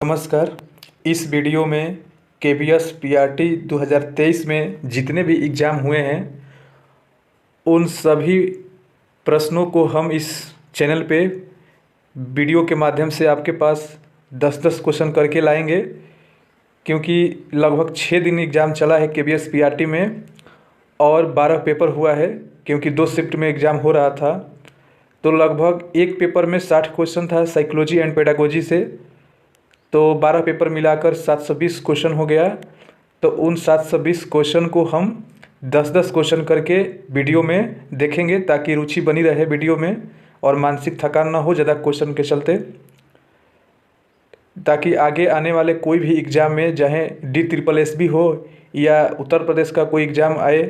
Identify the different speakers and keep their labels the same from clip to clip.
Speaker 1: नमस्कार। इस वीडियो में केबीएस पीआरटी 2023 में जितने भी एग्ज़ाम हुए हैं उन सभी प्रश्नों को हम इस चैनल पे वीडियो के माध्यम से आपके पास 10-10 क्वेश्चन करके लाएंगे, क्योंकि लगभग 6 दिन एग्ज़ाम चला है केबीएस पीआरटी में और 12 पेपर हुआ है, क्योंकि 2 शिफ्ट में एग्ज़ाम हो रहा था। तो लगभग एक पेपर में 60 क्वेश्चन था साइकोलॉजी एंड पेडागोजी से, तो 12 पेपर मिलाकर 720 क्वेश्चन हो गया। तो उन 720 क्वेश्चन को हम 10-10 क्वेश्चन करके वीडियो में देखेंगे, ताकि रुचि बनी रहे वीडियो में और मानसिक थकान ना हो ज़्यादा क्वेश्चन के चलते, ताकि आगे आने वाले कोई भी एग्ज़ाम में, चाहे DSSB हो या उत्तर प्रदेश का कोई एग्ज़ाम आए,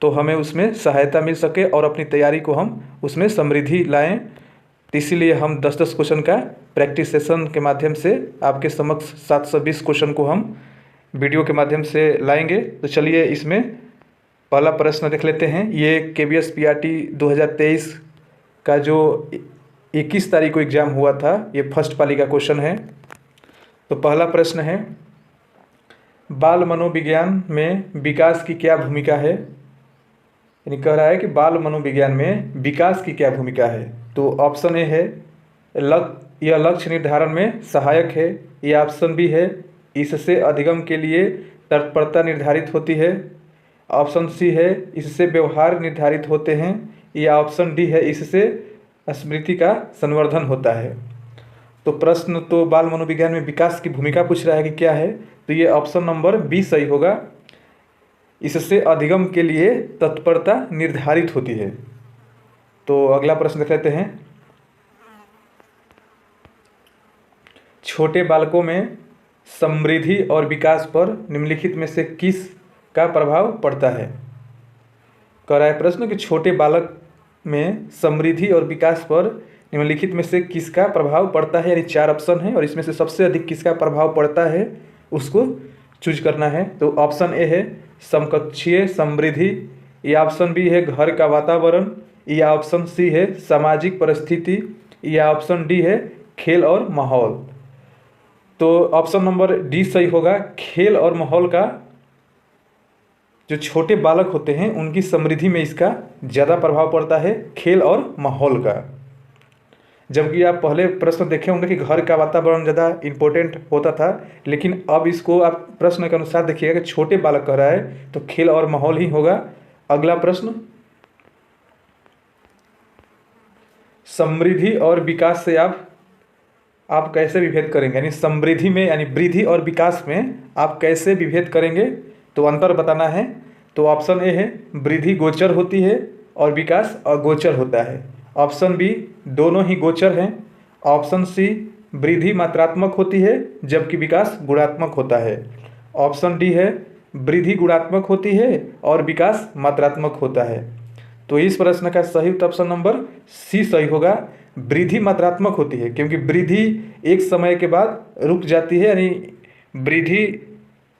Speaker 1: तो हमें उसमें सहायता मिल सके और अपनी तैयारी को हम उसमें समृद्धि लाएँ। तो इसीलिए हम 10-10 क्वेश्चन का प्रैक्टिस सेशन के माध्यम से आपके समक्ष 720 क्वेश्चन को हम वीडियो के माध्यम से लाएंगे। तो चलिए इसमें पहला प्रश्न देख लेते हैं। ये केबीएस पीआरटी 2023 का जो 21 तारीख को एग्ज़ाम हुआ था, ये फर्स्ट पाली का क्वेश्चन है। तो पहला प्रश्न है, बाल मनोविज्ञान में विकास की क्या भूमिका है। यानी कह रहा है कि बाल मनोविज्ञान में विकास की क्या भूमिका है। तो ऑप्शन ए है यह लक्ष्य निर्धारण में सहायक है, या ऑप्शन बी है इससे अधिगम के लिए तत्परता निर्धारित होती है, ऑप्शन सी है इससे व्यवहार निर्धारित होते हैं, या ऑप्शन डी है इससे स्मृति का संवर्धन होता है। तो प्रश्न तो बाल मनोविज्ञान में विकास की भूमिका पूछ रहा है कि क्या है, तो ये ऑप्शन नंबर बी सही होगा, इससे अधिगम के लिए तत्परता निर्धारित होती है। तो अगला प्रश्न देख लेते हैं। छोटे बालकों में समृद्धि और विकास पर निम्नलिखित में से किस का प्रभाव पड़ता है। कह रहा है प्रश्न कि छोटे बालक में समृद्धि और विकास पर निम्नलिखित में से किसका प्रभाव पड़ता है। यानी 4 ऑप्शन है और इसमें से सबसे अधिक किसका प्रभाव पड़ता है उसको चूज करना है। तो ऑप्शन ए है समकक्षीय समृद्धि, या ऑप्शन बी है घर का वातावरण, या ऑप्शन सी है सामाजिक परिस्थिति, या ऑप्शन डी है खेल और माहौल। तो ऑप्शन नंबर डी सही होगा। खेल और माहौल का, जो छोटे बालक होते हैं उनकी समृद्धि में इसका ज़्यादा प्रभाव पड़ता है, खेल और माहौल का। जबकि आप पहले प्रश्न देखे होंगे कि घर का वातावरण ज़्यादा इम्पोर्टेंट होता था, लेकिन अब इसको आप प्रश्न के अनुसार देखिएगा कि छोटे बालक कह रहा है तो खेल और माहौल ही होगा। अगला प्रश्न, समृद्धि और विकास से आप कैसे विभेद करेंगे। यानी समृद्धि में, यानी वृद्धि और विकास में आप कैसे विभेद करेंगे, तो अंतर बताना है। तो ऑप्शन ए है वृद्धि गोचर होती है और विकास अगोचर होता है, ऑप्शन बी दोनों ही गोचर हैं, ऑप्शन सी वृद्धि मात्रात्मक होती है जबकि विकास गुणात्मक होता है, ऑप्शन डी है वृद्धि गुणात्मक होती है और विकास मात्रात्मक होता है। तो इस प्रश्न का सही उत्तर ऑप्शन नंबर सी सही होगा। वृद्धि मात्रात्मक होती है क्योंकि वृद्धि एक समय के बाद रुक जाती है, यानी वृद्धि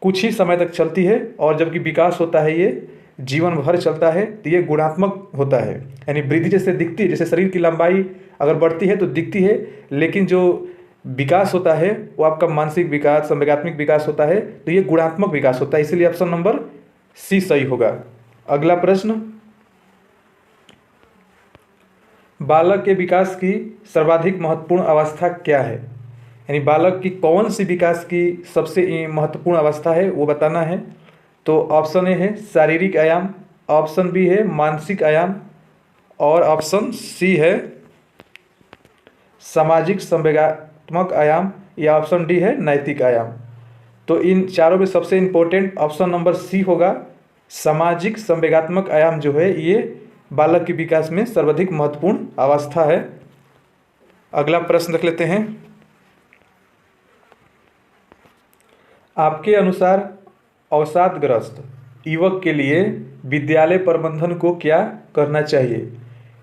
Speaker 1: कुछ ही समय तक चलती है, और जबकि विकास होता है ये जीवन भर चलता है, तो ये गुणात्मक होता है। यानी वृद्धि जैसे दिखती है, जैसे शरीर की लंबाई अगर बढ़ती है तो दिखती है, लेकिन जो विकास होता है वो आपका मानसिक विकास, संवेगात्मक विकास होता है, तो ये गुणात्मक विकास होता है। इसलिए ऑप्शन नंबर सी सही होगा। अगला प्रश्न, बालक के विकास की सर्वाधिक महत्वपूर्ण अवस्था क्या है। यानी बालक की कौन सी विकास की सबसे महत्वपूर्ण अवस्था है वो बताना है। तो ऑप्शन ए है शारीरिक आयाम, ऑप्शन बी है मानसिक आयाम, और ऑप्शन सी है सामाजिक संवेगात्मक आयाम, या ऑप्शन डी है नैतिक आयाम। तो इन चारों में सबसे इम्पोर्टेंट ऑप्शन नंबर सी होगा। सामाजिक संवेगात्मक आयाम जो है ये बालक के विकास में सर्वाधिक महत्वपूर्ण अवस्था है। अगला प्रश्न देख लेते हैं। आपके अनुसार अवसादग्रस्त युवक के लिए विद्यालय प्रबंधन को क्या करना चाहिए।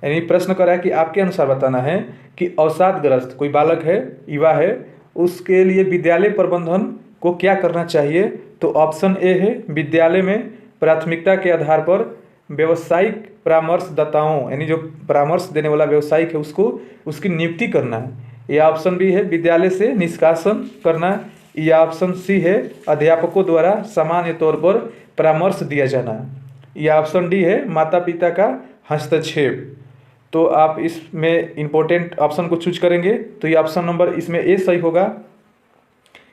Speaker 1: यानी प्रश्न कर रहा है कि आपके अनुसार बताना है कि अवसादग्रस्त कोई बालक है, युवा है, उसके लिए विद्यालय प्रबंधन को क्या करना चाहिए। तो ऑप्शन ए है विद्यालय में प्राथमिकता के आधार पर व्यावसायिक परामर्शदाताओं, यानी जो परामर्श देने वाला व्यवसायिक है उसको उसकी नियुक्ति करना है, या ऑप्शन बी है विद्यालय से निष्कासन करना, या ऑप्शन सी है अध्यापकों द्वारा सामान्य तौर पर परामर्श दिया जाना, या ऑप्शन डी है माता पिता का हस्तक्षेप। तो आप इसमें इम्पोर्टेंट ऑप्शन को चूज करेंगे तो ये ऑप्शन नंबर इसमें ए सही होगा,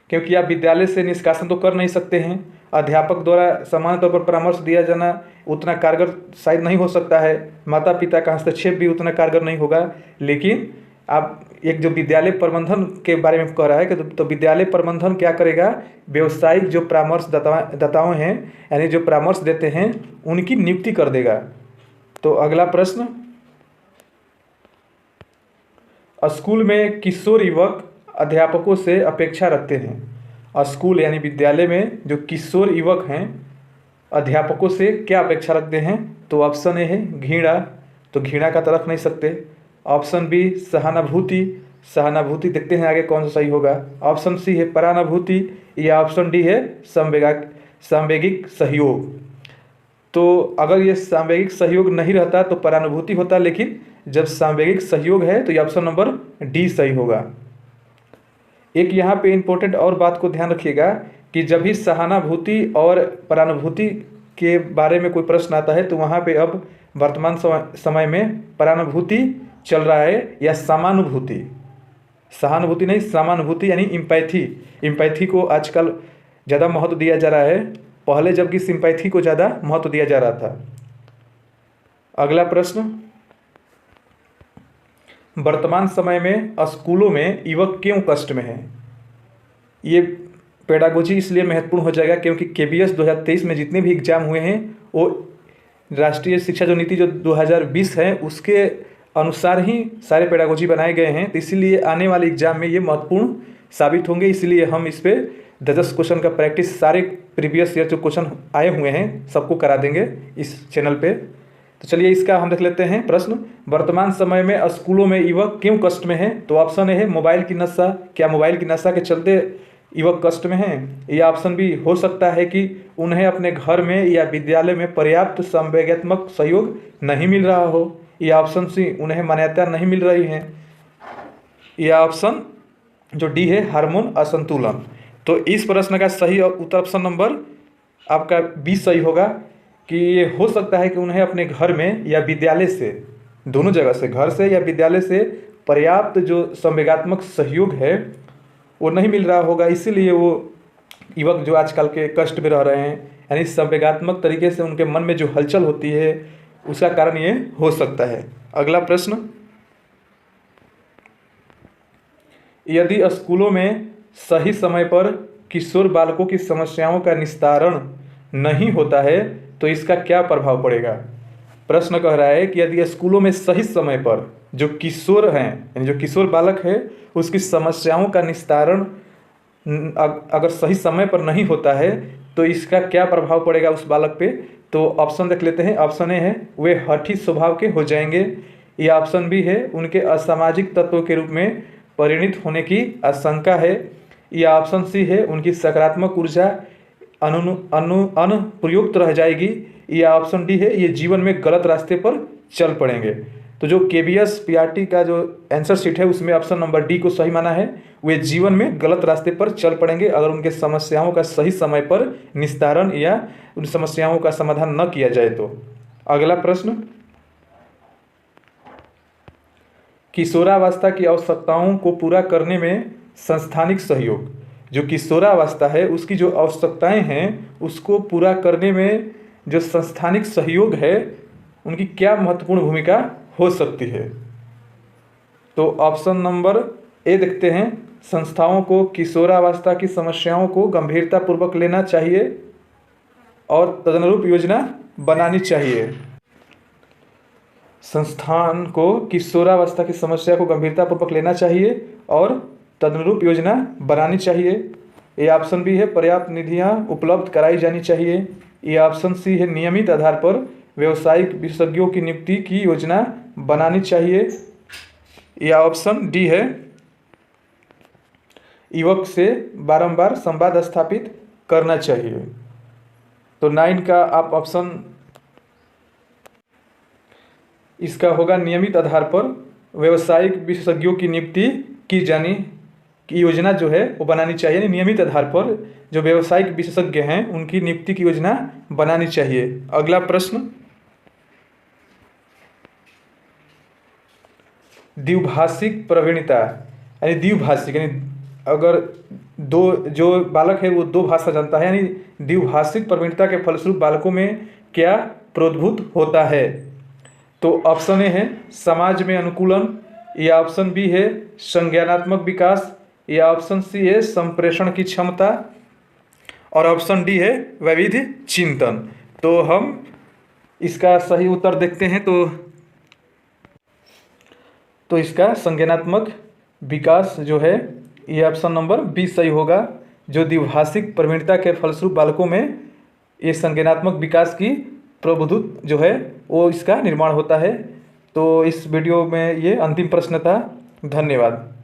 Speaker 1: क्योंकि आप विद्यालय से निष्कासन तो कर नहीं सकते हैं, अध्यापक द्वारा सामान्य तौर पर परामर्श दिया जाना उतना कारगर शायद नहीं हो सकता है, माता पिता का हस्तक्षेप भी उतना कारगर नहीं होगा। लेकिन आप एक जो विद्यालय प्रबंधन के बारे में कह रहा है कि तो विद्यालय प्रबंधन क्या करेगा, व्यवसायिक जो परामर्श दाताओं हैं यानी जो परामर्श देते हैं उनकी नियुक्ति कर देगा। तो अगला प्रश्न, स्कूल में किशोर युवक अध्यापकों से अपेक्षा रखते हैं। स्कूल यानी विद्यालय में जो किशोर युवक हैं अध्यापकों से क्या अपेक्षा रखते हैं? तो ऑप्शन ए है घृणा, तो घृणा का तो रख नहीं सकते। ऑप्शन बी सहानुभूति, सहानुभूति देखते हैं आगे कौन सा सही होगा। ऑप्शन सी है परानुभूति, या ऑप्शन डी है सांवेगिक सहयोग। तो अगर ये सांवेगिक सहयोग नहीं रहता तो परानुभूति होता, लेकिन जब सांवेगिक सहयोग है तो ये ऑप्शन नंबर डी सही होगा। एक यहाँ पे इम्पोर्टेंट और बात को ध्यान रखिएगा कि जब भी सहानुभूति और परानुभूति के बारे में कोई प्रश्न आता है तो वहाँ पे अब वर्तमान समय में परानुभूति चल रहा है या समानुभूति, सहानुभूति नहीं समानुभूति यानी इम्पैथी। इम्पैथी को आजकल ज़्यादा महत्व दिया जा रहा है, पहले जबकि सिंपैथी को ज़्यादा महत्व दिया जा रहा था। अगला प्रश्न, वर्तमान समय में स्कूलों में युवक क्यों कष्ट में हैं? ये पेडागोजी इसलिए महत्वपूर्ण हो जाएगा क्योंकि केबीएस 2023 में जितने भी एग्जाम हुए हैं वो राष्ट्रीय शिक्षा जो नीति जो 2020 है उसके अनुसार ही सारे पेडागोजी बनाए गए हैं। तो इसीलिए आने वाले एग्जाम में ये महत्वपूर्ण साबित होंगे, इसलिए हम इस पर 10 क्वेश्चन का प्रैक्टिस सारे प्रीवियस ईयर जो क्वेश्चन आए हुए हैं सबको करा देंगे इस चैनल पे। तो चलिए इसका हम देख लेते हैं प्रश्न, वर्तमान समय में स्कूलों में युवक क्यों कष्ट में हैं? तो ऑप्शन ए है मोबाइल की नशा, क्या मोबाइल की नशा के चलते युवक कष्ट में हैं? या ऑप्शन बी हो सकता है कि उन्हें अपने घर में या विद्यालय में पर्याप्त संवेगात्मक सहयोग नहीं मिल रहा हो, या ऑप्शन सी उन्हें मान्यता नहीं मिल रही है, या ऑप्शन जो डी है हार्मोन असंतुलन। तो इस प्रश्न का सही उत्तर ऑप्शन नंबर आपका बी सही होगा कि ये हो सकता है कि उन्हें अपने घर में या विद्यालय से, दोनों जगह से, घर से या विद्यालय से पर्याप्त जो संवेगात्मक सहयोग है वो नहीं मिल रहा होगा, इसीलिए वो युवक जो आजकल के कष्ट में रह रहे हैं, यानी संवेगात्मक तरीके से उनके मन में जो हलचल होती है उसका कारण ये हो सकता है। अगला प्रश्न, यदि स्कूलों में सही समय पर किशोर बालकों की समस्याओं का निस्तारण नहीं होता है तो इसका क्या प्रभाव पड़ेगा? प्रश्न कह रहा है कि यदि स्कूलों में सही समय पर जो किशोर हैं यानी जो किशोर बालक है उसकी समस्याओं का निस्तारण अगर सही समय पर नहीं होता है तो इसका क्या प्रभाव पड़ेगा उस बालक पे? तो ऑप्शन देख लेते हैं। ऑप्शन ए है वे हठी स्वभाव के हो जाएंगे, या ऑप्शन बी है उनके असामाजिक तत्वों के रूप में परिणित होने की आशंका है, या ऑप्शन सी है उनकी सकारात्मक ऊर्जा अनुप्रयुक्त रह जाएगी, या ऑप्शन डी है ये जीवन में गलत रास्ते पर चल पड़ेंगे। तो जो केबीएस पीआरटी का जो आंसर शीट है उसमें ऑप्शन नंबर डी को सही माना है, वे जीवन में गलत रास्ते पर चल पड़ेंगे अगर उनके समस्याओं का सही समय पर निस्तारण या उन समस्याओं का समाधान न किया जाए तो। अगला प्रश्न, किशोरावस्था की आवश्यकताओं को पूरा करने में संस्थानिक सहयोग, जो किशोरावस्था है उसकी जो आवश्यकताएं हैं उसको पूरा करने में जो संस्थानिक सहयोग है उनकी क्या महत्वपूर्ण भूमिका हो सकती है? तो ऑप्शन नंबर ए देखते हैं, संस्थाओं को किशोरावस्था की समस्याओं को गंभीरतापूर्वक लेना चाहिए और तदनुरूप योजना बनानी चाहिए। संस्थान को किशोरावस्था की समस्या को गंभीरतापूर्वक लेना चाहिए और तदनुरूप योजना बनानी चाहिए। ये ऑप्शन बी है पर्याप्त निधियां उपलब्ध कराई जानी चाहिए, ये ऑप्शन सी है नियमित आधार पर व्यावसायिक विशेषज्ञों की नियुक्ति की योजना बनानी चाहिए, या ऑप्शन डी है युवक से बारंबार संवाद स्थापित करना चाहिए। तो 9 का आप ऑप्शन इसका होगा नियमित आधार पर व्यावसायिक विशेषज्ञों की नियुक्ति की जानी की योजना जो है वो बनानी चाहिए, यानी नियमित आधार पर जो व्यावसायिक विशेषज्ञ हैं उनकी नियुक्ति की योजना बनानी चाहिए। अगला प्रश्न, द्विभाषिक प्रवीणता, यानी द्विभाषिक यानी अगर दो जो बालक है वो दो भाषा जानता है, यानी द्विभाषिक प्रवीणता के फलस्वरूप बालकों में क्या प्रोद्भूत होता है। तो ऑप्शन ए है समाज में अनुकूलन, या ऑप्शन बी है संज्ञानात्मक विकास, या ऑप्शन सी है संप्रेषण की क्षमता, और ऑप्शन डी है वैविध्य चिंतन। तो हम इसका सही उत्तर देखते हैं। तो इसका संज्ञानात्मक विकास जो है ये ऑप्शन नंबर बी सही होगा। जो द्विभाषिक प्रवीणता के फलस्वरूप बालकों में ये संज्ञानात्मक विकास की प्रबुद्धत जो है वो इसका निर्माण होता है। तो इस वीडियो में ये अंतिम प्रश्न था। धन्यवाद।